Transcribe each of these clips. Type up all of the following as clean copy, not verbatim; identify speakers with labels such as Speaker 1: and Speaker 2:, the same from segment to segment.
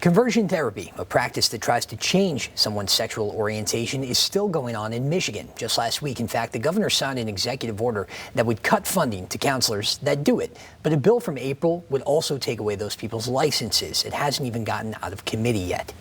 Speaker 1: Conversion therapy, a practice that tries to change someone's sexual orientation, is still going on in Michigan. Just last week, in fact, the governor signed an executive order that would cut funding to counselors that do it. But a bill from April would also take away those people's licenses. It hasn't even gotten out of committee yet.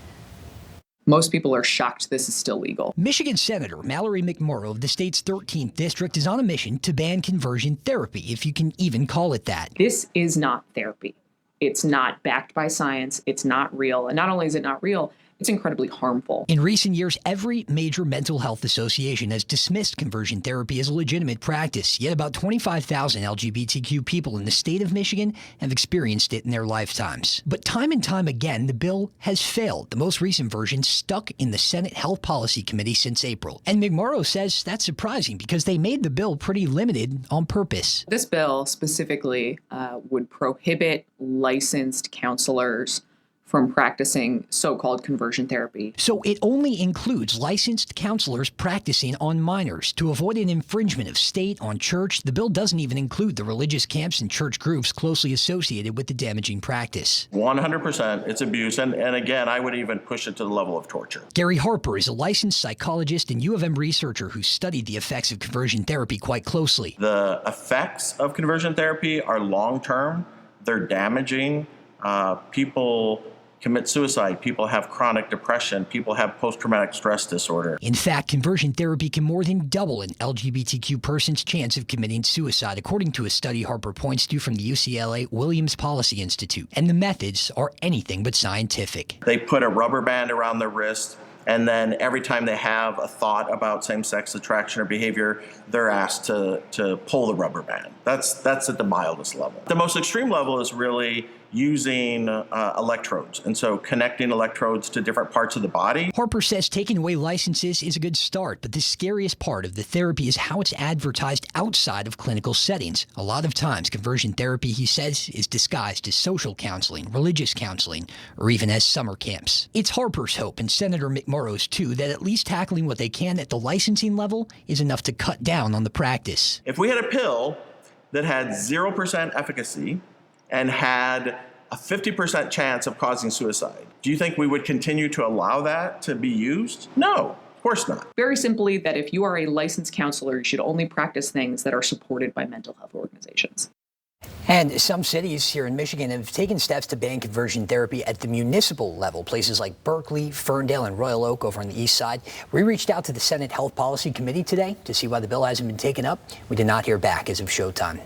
Speaker 2: Most people are shocked this is still legal.
Speaker 1: Michigan Senator MALLORY of the state's 13th district is on a mission to ban conversion therapy, if you can even call it that.
Speaker 2: This is not therapy. It's not backed by science. It's not real. And not only is it not real, it's incredibly harmful.
Speaker 1: In recent years, every major mental health association has dismissed conversion therapy as a legitimate practice. Yet about 25,000 LGBTQ people in the state of Michigan have experienced it in their lifetimes. But time and time again, the bill has failed. The most recent version stuck in the Senate Health Policy Committee since April. And MCMORROW says that's surprising because they made the bill pretty limited on purpose.
Speaker 2: This bill specifically would prohibit licensed counselors from practicing so-called conversion therapy.
Speaker 1: So it only includes licensed counselors practicing on minors. To avoid an infringement of state on church, the bill doesn't even include the religious camps and church groups closely associated with the damaging practice.
Speaker 3: 100% it's abuse. And again, I would even push it to the level of torture.
Speaker 1: HARPER is a licensed psychologist and U of M researcher who studied the effects of conversion therapy quite closely.
Speaker 3: The effects of conversion therapy are long-term. They're damaging. People commit suicide, people have chronic depression, people have post-traumatic stress disorder.
Speaker 1: In fact, conversion therapy can more than double an LGBTQ person's chance of committing suicide, according to a study Harper points to from the UCLA Williams Policy Institute. And the methods are anything but scientific.
Speaker 3: They put a rubber band around their wrist, and then every time they have a thought about same-sex attraction or behavior, they're asked to pull the rubber band. That's at the mildest level. The most extreme level is really using electrodes, and so connecting electrodes to different parts of the body.
Speaker 1: Harper says taking away licenses is a good start, but the scariest part of the therapy is how it's advertised outside of clinical settings. A lot of times, conversion therapy, he says, is disguised as social counseling, religious counseling, or even as summer camps. It's Harper's hope, and Senator MCMORROW's too, that at least tackling what they can at the licensing level is enough to cut down on the practice.
Speaker 3: If we had a pill that had 0% efficacy and had a 50% chance of causing suicide, do you think we would continue to allow that to be used? No, of course not.
Speaker 2: Very simply, that if you are a licensed counselor, you should only practice things that are supported by mental health organizations.
Speaker 1: And some cities here in Michigan have taken steps to ban conversion therapy at the municipal level. Places like Berkeley, Ferndale, and Royal Oak over on the east side. We reached out to the Senate Health Policy Committee today to see why the bill hasn't been taken up. We did not hear back as of showtime.